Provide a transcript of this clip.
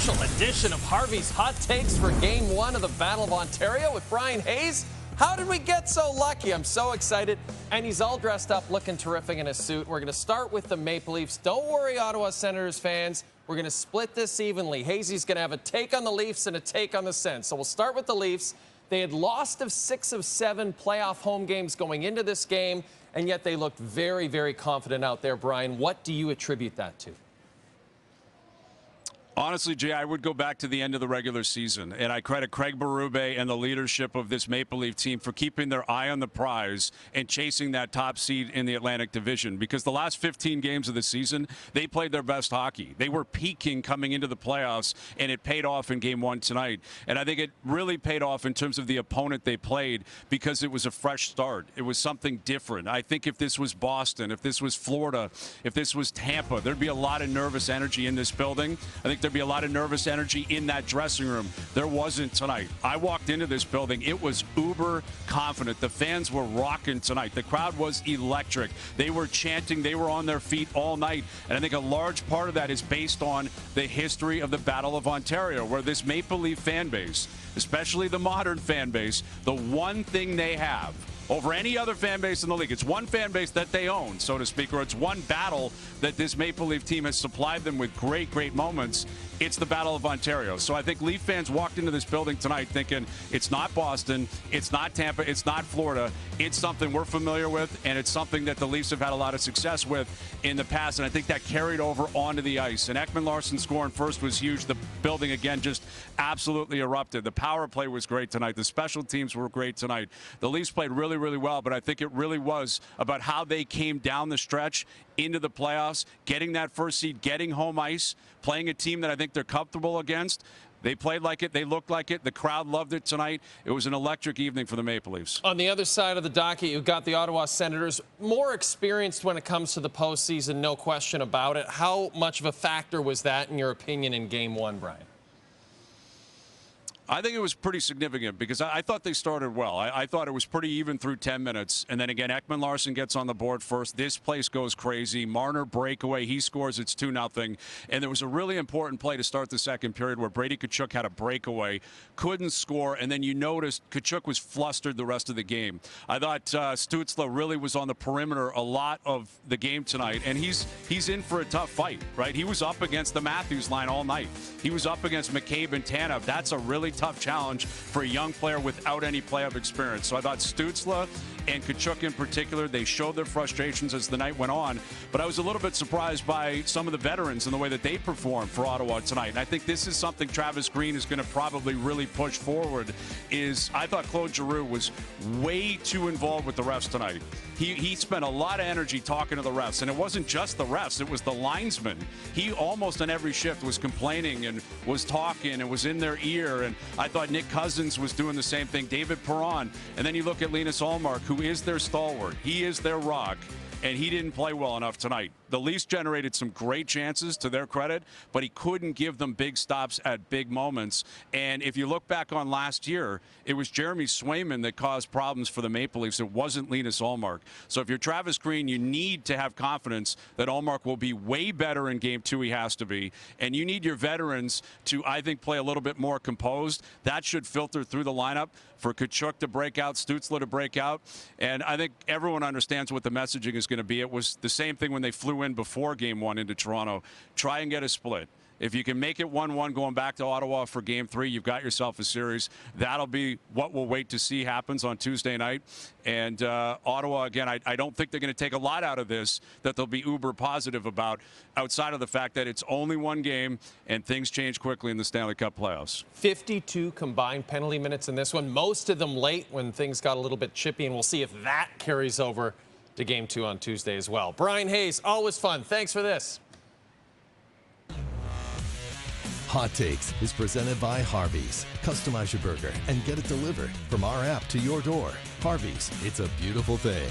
special edition of Harvey's Hot Takes for Game 1 of the Battle of Ontario with Bryan Hayes. How did we get so lucky? I'm so excited. And he's all dressed up, looking terrific in his suit. We're going to start with the Maple Leafs. Don't worry, Ottawa Senators fans. We're going to split this evenly. Hazy's going to have a take on the Leafs and a take on the Sens. So we'll start with the Leafs. They had lost of 6 of 7 playoff home games going into this game, and yet they looked very, very confident out there. Bryan, what do you attribute that to? Honestly, Jay, I would go back to the end of the regular season, and I credit Craig Berube and the leadership of this Maple Leaf team for keeping their eye on the prize and chasing that top seed in the Atlantic Division, because the last 15 games of the season, they played their best hockey. They were peaking coming into the playoffs, and it paid off in Game 1 tonight. And I think it really paid off in terms of the opponent they played, because it was a fresh start. It was something different. I think if this was Boston, if this was Florida, if this was Tampa, there'd be a lot of nervous energy in this building. I think there'd be a lot of nervous energy in that dressing room. There wasn't tonight. I walked into this building. It was uber confident. The fans were rocking tonight. The crowd was electric. They were chanting. They were on their feet all night. And I think a large part of that is based on the history of the Battle of Ontario, where this Maple Leaf fan base, especially the modern fan base, the one thing they have over any other fan base in the league, it's one fan base that they own, so to speak, or it's one battle that this Maple Leaf team has supplied them with great, great moments. It's the Battle of Ontario. So I think Leaf fans walked into this building tonight thinking it's not Boston, it's not Tampa, it's not Florida. It's something we're familiar with, and it's something that the Leafs have had a lot of success with in the past, and I think that carried over onto the ice. And Ekman-Larsson scoring first was huge. The building, again, just absolutely erupted. The power play was great tonight. The special teams were great tonight. The Leafs played really, really well, but I think it really was about how they came down the stretch into the playoffs, getting that first seed, getting home ice, playing a team that I think they're comfortable against. They played like it. They looked like it. The crowd loved it tonight. It was an electric evening for the Maple Leafs. On the other side of the docket, you've got the Ottawa Senators, more experienced when it comes to the postseason, no question about it. How much of a factor was that, in your opinion, in Game 1, Bryan? I think it was pretty significant, because I thought they started well. I thought it was pretty even through 10 minutes. And then again, Ekman-Larsson gets on the board first. This place goes crazy. Marner breakaway. He scores. It's 2-0. And there was a really important play to start the second period where Brady Tkachuk had a breakaway, couldn't score. And then you noticed Tkachuk was flustered the rest of the game. I thought Stützle really was on the perimeter a lot of the game tonight. And he's in for a tough fight, right? He was up against the Matthews line all night. He was up against McCabe and Tanev. That's a really tough challenge for a young player without any playoff experience. So I thought Stützle and Tkachuk in particular, they showed their frustrations as the night went on. But I was a little bit surprised by some of the veterans and the way that they performed for Ottawa tonight. And I think this is something Travis Green is going to probably really push forward. Is I thought Claude Giroux was way too involved with the refs tonight. He spent a lot of energy talking to the refs, and it wasn't just the refs, it was the linesmen. He almost on every shift was complaining and was talking and was in their ear, and I thought Nick Cousins was doing the same thing, David Perron. And then you look at Linus Ullmark, who is their stalwart. He is their rock, and he didn't play well enough tonight. The Leafs generated some great chances, to their credit, but he couldn't give them big stops at big moments. And if you look back on last year, it was Jeremy Swayman that caused problems for the Maple Leafs. It wasn't Linus Ullmark. So if you're Travis Green, you need to have confidence that Ullmark will be way better in Game 2. He has to be. And you need your veterans to, I think, play a little bit more composed. That should filter through the lineup for Tkachuk to break out, Stützle to break out. And I think everyone understands what the messaging is going to be. It was the same thing when they flew in before Game 1 into Toronto. Try and get a split. If you can make it 1-1 going back to Ottawa for Game 3, you've got yourself a series. That'll be what we'll wait to see happens on Tuesday night. And Ottawa, again, I don't think they're going to take a lot out of this that they'll be uber positive about, outside of the fact that it's only one game and things change quickly in the Stanley Cup playoffs. 52 combined penalty minutes in this one, most of them late when things got a little bit chippy, and we'll see if that carries over to Game 2 on Tuesday as well. Bryan Hayes, always fun. Thanks for this. Hot Takes is presented by Harvey's. Customize your burger and get it delivered from our app to your door. Harvey's, it's a beautiful thing.